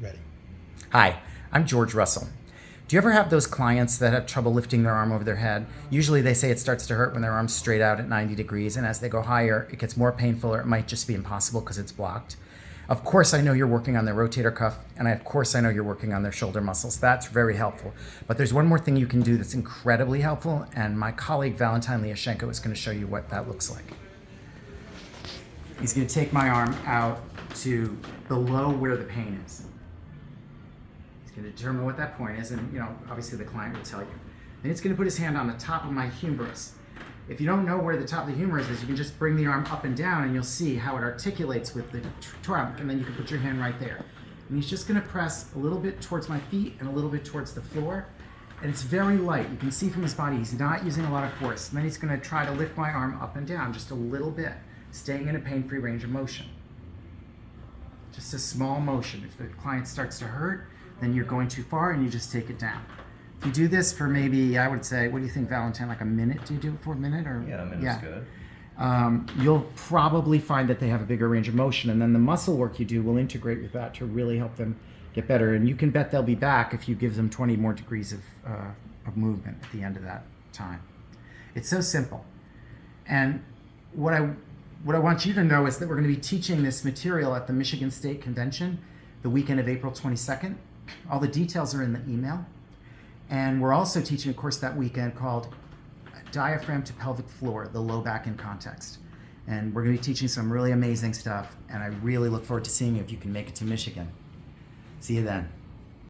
Ready. Hi, I'm George Russell. Do you ever have those clients that have trouble lifting their arm over their head? Usually they say it starts to hurt when their arm's straight out at 90 degrees, and as they go higher, it gets more painful, or it might just be impossible because it's blocked. Of course, I know you're working on their rotator cuff, and of course, I know you're working on their shoulder muscles. That's very helpful. But there's one more thing you can do that's incredibly helpful, and my colleague Valentin Liashenko is going to show you what that looks like. He's going to take my arm out to below where the pain is. Going to determine what that point is, and obviously the client will tell you. Then it's going to put his hand on the top of my humerus. If you don't know where the top of the humerus is, you can just bring the arm up and down, and you'll see how it articulates with the trunk, and then you can put your hand right there. And he's just going to press a little bit towards my feet and a little bit towards the floor, and it's very light. You can see from his body he's not using a lot of force. And then he's going to try to lift my arm up and down just a little bit, staying in a pain-free range of motion. Just a small motion. If the client starts to hurt, then you're going too far and you just take it down. If you do this for maybe, I would say, what do you think, Valentin, like a minute? Do you do it for a minute? Or Yeah, a minute's good. You'll probably find that they have a bigger range of motion, and then the muscle work you do will integrate with that to really help them get better. And you can bet they'll be back if you give them 20 more degrees of movement at the end of that time. It's so simple. And what I want you to know is that we're going to be teaching this material at the Michigan State Convention the weekend of April 22nd. All the details are in the email. And we're also teaching a course that weekend called Diaphragm to Pelvic Floor, the low back in context. And we're going to be teaching some really amazing stuff. And I really look forward to seeing you if you can make it to Michigan. See you then.